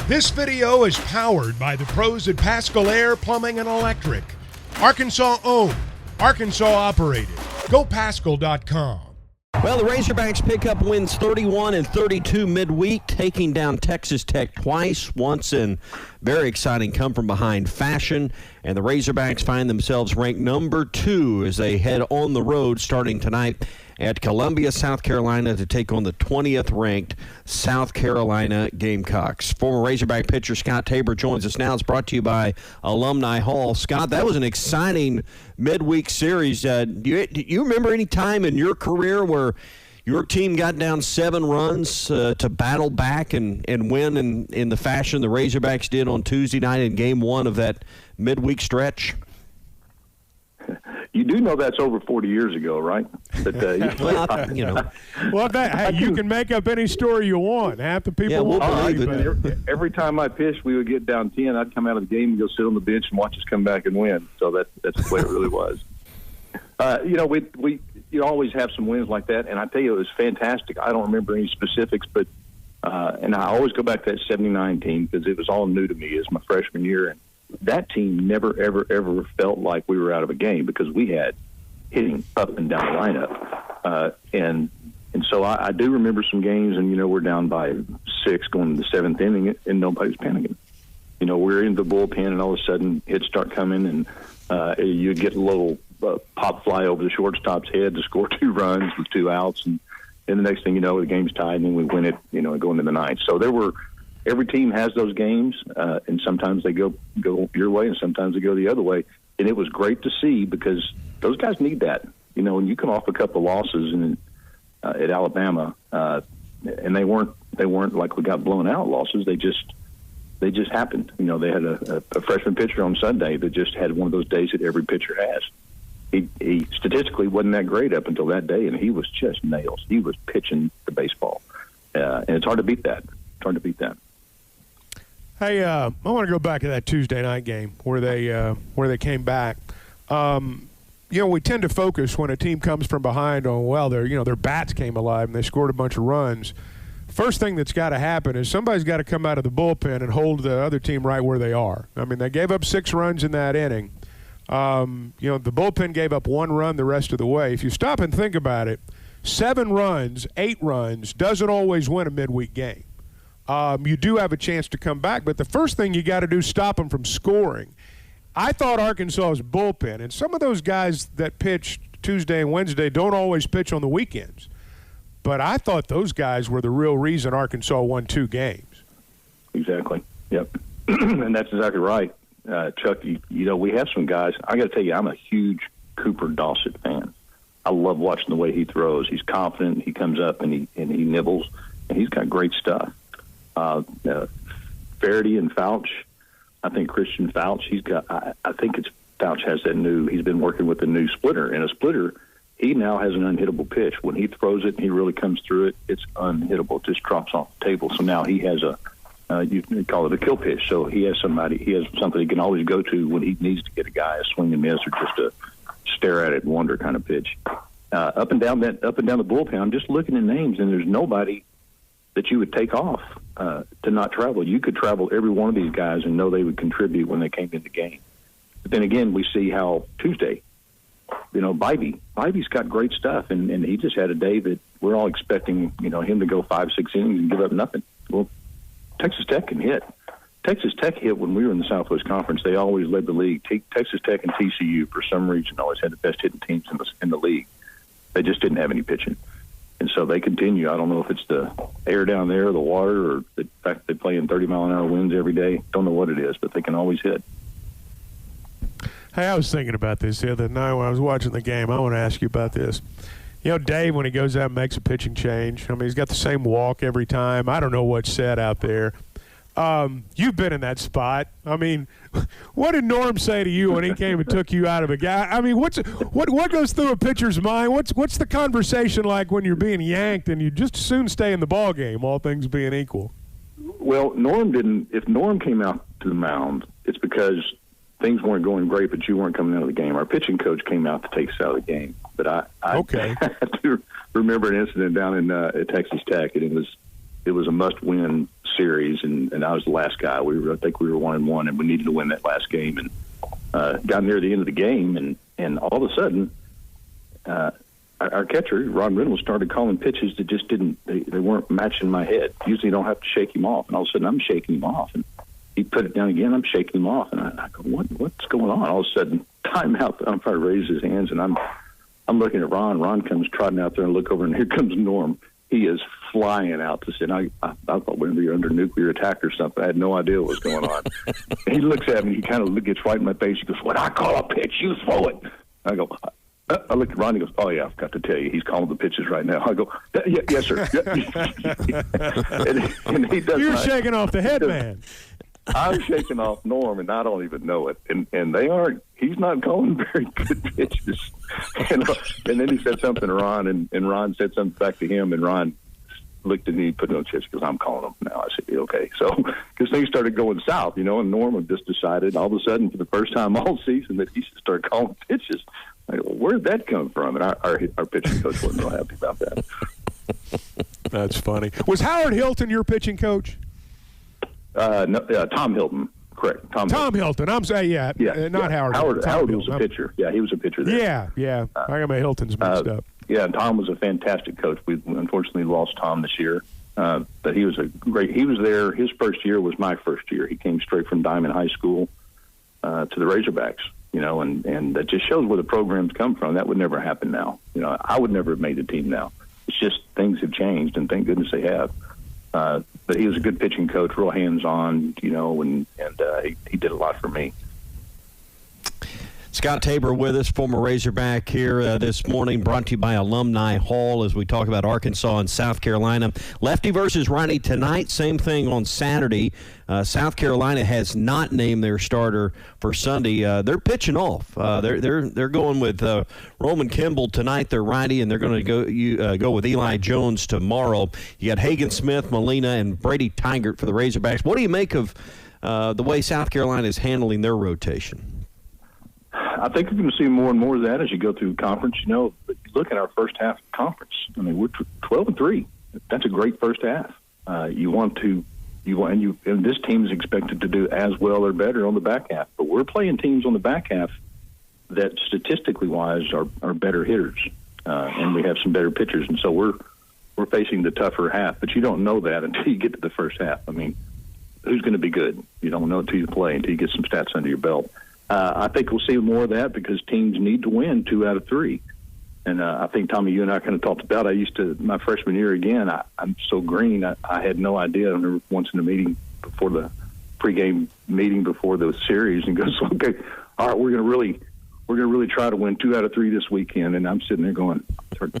This video is powered by the pros at Pascal Air Plumbing and Electric. Arkansas owned, Arkansas operated. GoPascal.com. Well, the Razorbacks pick up wins 31 and 32 midweek, taking down Texas Tech twice, once in very exciting come-from-behind fashion. And the Razorbacks find themselves ranked number 2 as they head on the road starting tonight at Columbia, South Carolina, to take on the 20th-ranked South Carolina Gamecocks. Former Razorback pitcher Scott Tabor joins us now. It's brought to you by Alumni Hall. Scott, that was an exciting midweek series. Do you remember any time in your career where your team got down 7 runs to battle back and win in the fashion the Razorbacks did on Tuesday night in Game 1 of that midweek stretch? You do know that's over 40 years ago, right? But, you know. Well, you can make up any story you want. Half the people won't believe it. Every time I pitched, we would get down 10. I'd come out of the game and go sit on the bench and watch us come back and win. So that's the way it really was. You always have some wins like that, and I tell you, it was fantastic. I don't remember any specifics, but and I always go back to that 79 team because it was all new to me as my freshman year, and that team never, ever, ever felt like we were out of a game because we had hitting up and down the lineup. And so I do remember some games, and, we're down by 6 going to the 7th inning, and nobody's panicking. We're in the bullpen, and all of a sudden hits start coming, and you'd get a little pop fly over the shortstop's head to score 2 runs with 2 outs. And the next thing you know, the game's tied, and then we win it, and go into the 9th. So every team has those games, and sometimes they go your way and sometimes they go the other way. And it was great to see because those guys need that. When you come off a couple of losses at Alabama, and they weren't like we got blown out losses. They just happened. They had a freshman pitcher on Sunday that just had one of those days that every pitcher has. He statistically wasn't that great up until that day, and he was just nails. He was pitching the baseball, and it's hard to beat that. Hey, I want to go back to that Tuesday night game where they came back. We tend to focus when a team comes from behind on their bats came alive and they scored a bunch of runs. First thing that's got to happen is somebody's got to come out of the bullpen and hold the other team right where they are. I mean, they gave up 6 runs in that inning. The bullpen gave up 1 run the rest of the way. If you stop and think about it, 7 runs, 8 runs doesn't always win a midweek game. You do have a chance to come back, but the first thing you got to do is stop them from scoring. I thought Arkansas's bullpen, and some of those guys that pitched Tuesday and Wednesday don't always pitch on the weekends, but I thought those guys were the real reason Arkansas won 2 games. Exactly. Yep. And that's exactly right. Chuck, we have some guys. I got to tell you, I'm a huge Cooper Dossett fan. I love watching the way he throws. He's confident. He comes up and he nibbles, and he's got great stuff. Faraday and Fouch, I think Christian Fouch, I think Fouch has he's been working with a new splitter. And a splitter, he now has an unhittable pitch. When he throws it and he really comes through it, it's unhittable. It just drops off the table. So now he has you can call it a kill pitch. So he has something he can always go to when he needs to get a guy a swing and miss or just a stare at it and wonder kind of pitch. Up and down the bullpen, I'm just looking at names, and there's nobody that you would take off to not travel. You could travel every one of these guys and know they would contribute when they came in the game. But then again, we see how Tuesday, Bivey's got great stuff, and he just had a day that we're all expecting, him to go 5-6 innings and give up nothing. Well, Texas Tech can hit. Texas Tech hit when we were in the Southwest Conference. They always led the league. Texas Tech and TCU, for some reason, always had the best hitting teams in the league. They just didn't have any pitching. And so they continue. I don't know if it's the air down there, the water, or the fact that they play in 30-mile-an-hour winds every day. Don't know what it is, but they can always hit. Hey, I was thinking about this the other night when I was watching the game. I want to ask you about this. Dave, when he goes out and makes a pitching change, he's got the same walk every time. I don't know what's said out there. You've been in that spot. What did Norm say to you when he came and took you out of a guy? What goes through a pitcher's mind? What's the conversation like when you're being yanked and you just as soon stay in the ball game, all things being equal? Well, Norm didn't. If Norm came out to the mound, it's because things weren't going great, but you weren't coming out of the game. Our pitching coach came out to take us out of the game. But I do remember an incident down in at Texas Tech, and it was a must-win series, and I was the last guy. I think we were 1-1, and we needed to win that last game. And got near the end of the game, and all of a sudden, our catcher, Ron Reynolds, started calling pitches that just they weren't matching my head. Usually you don't have to shake him off, and all of a sudden I'm shaking him off. And he put it down again, I'm shaking him off. And I go, what's going on? All of a sudden, timeout, the umpire raises his hands, and I'm looking at Ron. Ron comes trotting out there and look over, and here comes Norm. He is flying out to sit. I thought we were under nuclear attack or something. I had no idea what was going on. He looks at me. He kind of gets right in my face. He goes, "When I call a pitch, you throw it." I go, I look at Ron. He goes, "Oh, yeah, I forgot to tell you. He's calling the pitches right now." I go, "Yes, sir." and he does. You're shaking off the head, man. I'm shaking off Norm, and I don't even know it. And they aren't. He's not calling very good pitches. And then he said something to Ron, and Ron said something back to him, and Ron looked at me, put it on chest, because I'm calling them now. I said, okay. So, because things started going south, and Norm had just decided all of a sudden for the first time all season that he should start calling pitches. I go, where did that come from? And our pitching coach wasn't real happy about that. That's funny. Was Howard Hilton your pitching coach? No, Tom Hilton. Correct. Tom Hilton. I'm saying, not Howard. Howard was a pitcher. Yeah, he was a pitcher there. Yeah. I got my Hiltons mixed up. Yeah, Tom was a fantastic coach. We unfortunately lost Tom this year, but he was he was there. His first year was my first year. He came straight from Diamond High School to the Razorbacks, and that just shows where the programs come from. That would never happen now. I would never have made the team now. It's just things have changed, and thank goodness they have. But he was a good pitching coach, real hands-on, and he did a lot for me. Scott Tabor with us, former Razorback here this morning, brought to you by Alumni Hall as we talk about Arkansas and South Carolina. Lefty versus righty tonight, same thing on Saturday. South Carolina has not named their starter for Sunday. They're pitching off. They're going with Roman Kimball tonight. They're righty, and they're going to go with Eli Jones tomorrow. You got Hagen Smith, Molina, and Brady Tigert for the Razorbacks. What do you make of the way South Carolina is handling their rotation? I think you're going to see more and more of that as you go through conference. Look at our first half of conference. I mean, we're 12-3. That's a great first half. And this team is expected to do as well or better on the back half. But we're playing teams on the back half that statistically wise are better hitters, and we have some better pitchers. And so we're facing the tougher half. But you don't know that until you get to the first half. I mean, who's going to be good? You don't know until you play, until you get some stats under your belt. I think we'll see more of that because teams need to win 2 out of 3. And I think, Tommy, you and I kind of talked about, my freshman year again, I'm so green, I had no idea. I remember once in a meeting before the pregame meeting before the series, and goes, okay, all right, we're going to really try to win 2 out of 3 this weekend. And I'm sitting there going,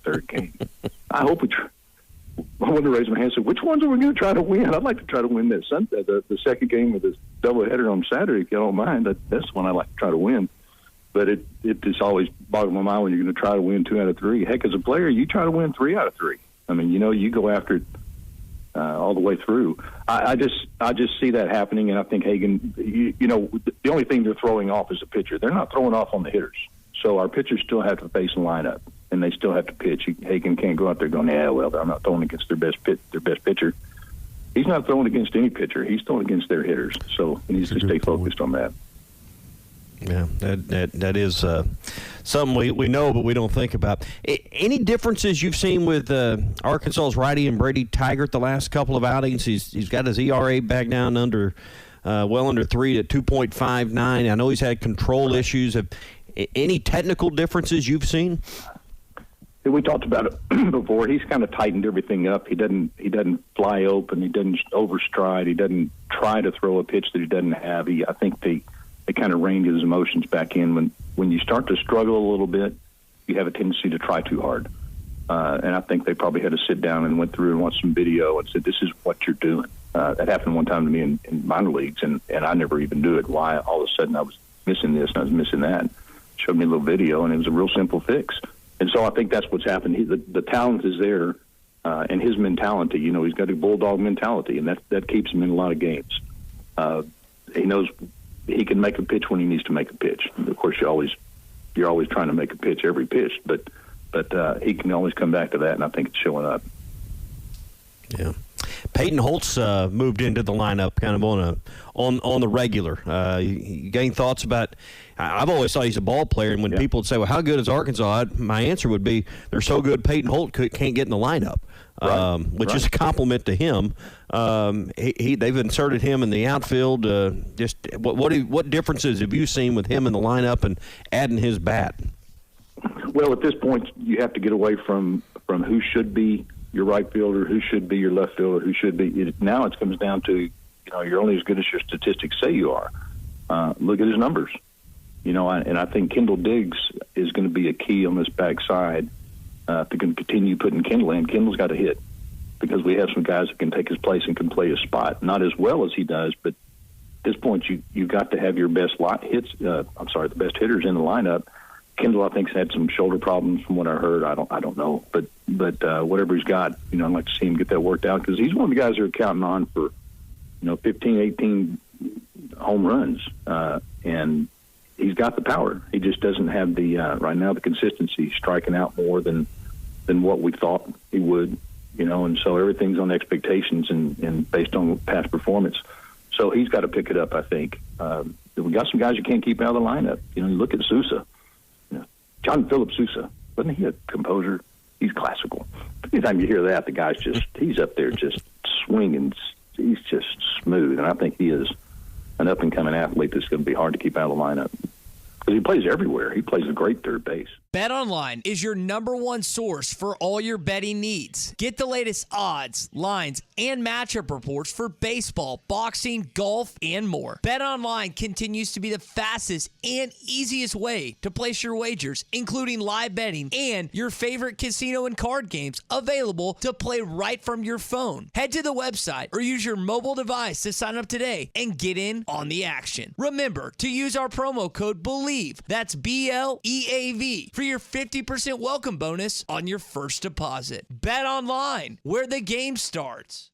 third game. I hope we try. I wanted to raise my hand and say, which ones are we going to try to win? I'd like to try to win that Sunday, the second game of this doubleheader on Saturday, if you don't mind. That's the one I like to try to win. But it just always boggles my mind when you're going to try to win 2 out of 3. Heck, as a player, you try to win 3 out of 3. I mean, you go after it all the way through. I just see that happening, and I think Hagen, the only thing they're throwing off is the pitcher. They're not throwing off on the hitters. So our pitchers still have to face and line up, and they still have to pitch. Hagen can't go out there going, I'm not throwing against their best pitcher. He's not throwing against any pitcher. He's throwing against their hitters. So he needs to stay focused on that. Yeah, that is something we know, but we don't think about. Any differences you've seen with Arkansas's righty and Brady Tigert the last couple of outings? He's got his ERA back down under 3 at 2.59. I know he's had control issues. Any technical differences you've seen? We talked about it before. He's kind of tightened everything up. He doesn't fly open. He doesn't overstride. He doesn't try to throw a pitch that he doesn't have. I think they kind of reined his emotions back in. When you start to struggle a little bit, you have a tendency to try too hard. And I think they probably had to sit down and went through and watched some video and said, this is what you're doing. That happened one time to me in minor leagues, and I never even knew it. Why all of a sudden I was missing this and I was missing that. Showed me a little video, and it was a real simple fix. And so I think that's what's happened. The talent is there, and his mentality. He's got a bulldog mentality, and that keeps him in a lot of games. He knows he can make a pitch when he needs to make a pitch. And of course, you're always trying to make a pitch every pitch, but he can always come back to that, and I think it's showing up. Yeah. Peyton Holtz moved into the lineup kind of on the regular. You got any thoughts about? I've always thought he's a ball player, and when people would say, "Well, how good is Arkansas?" my answer would be, "They're so good, Peyton Holtz can't get in the lineup," which is a compliment to him. They've inserted him in the outfield. Just what differences have you seen with him in the lineup and adding his bat? Well, at this point, you have to get away from who should be your right fielder, who should be your left fielder, who should be. Now it comes down to, you're only as good as your statistics say you are. Look at his numbers. And I think Kendall Diggs is going to be a key on this backside to continue putting Kendall in. Kendall's got to hit because we have some guys that can take his place and can play his spot. Not as well as he does, but at this point, you've got to have your best the best hitters in the lineup. Kendall, I think, has had some shoulder problems from what I heard. I don't know, but whatever he's got, I'd like to see him get that worked out because he's one of the guys they're counting on for, 15, 18 home runs, and he's got the power. He just doesn't have the right now the consistency, striking out more than what we thought he would, and so everything's on expectations and based on past performance. So he's got to pick it up, I think. We got some guys you can't keep out of the lineup. You look at Sousa. John Philip Sousa, wasn't he a composer? He's classical. Anytime you hear that, the guy's he's up there just swinging. He's just smooth. And I think he is an up-and-coming athlete that's going to be hard to keep out of the lineup. Because he plays everywhere. He plays a great third base. BetOnline is your #1 source for all your betting needs. Get the latest odds, lines, and matchup reports for baseball, boxing, golf, and more. BetOnline continues to be the fastest and easiest way to place your wagers, including live betting and your favorite casino and card games available to play right from your phone. Head to the website or use your mobile device to sign up today and get in on the action. Remember to use our promo code BELIEVE, that's BLEAV, for your 50% welcome bonus on your first deposit. Bet online, where the game starts.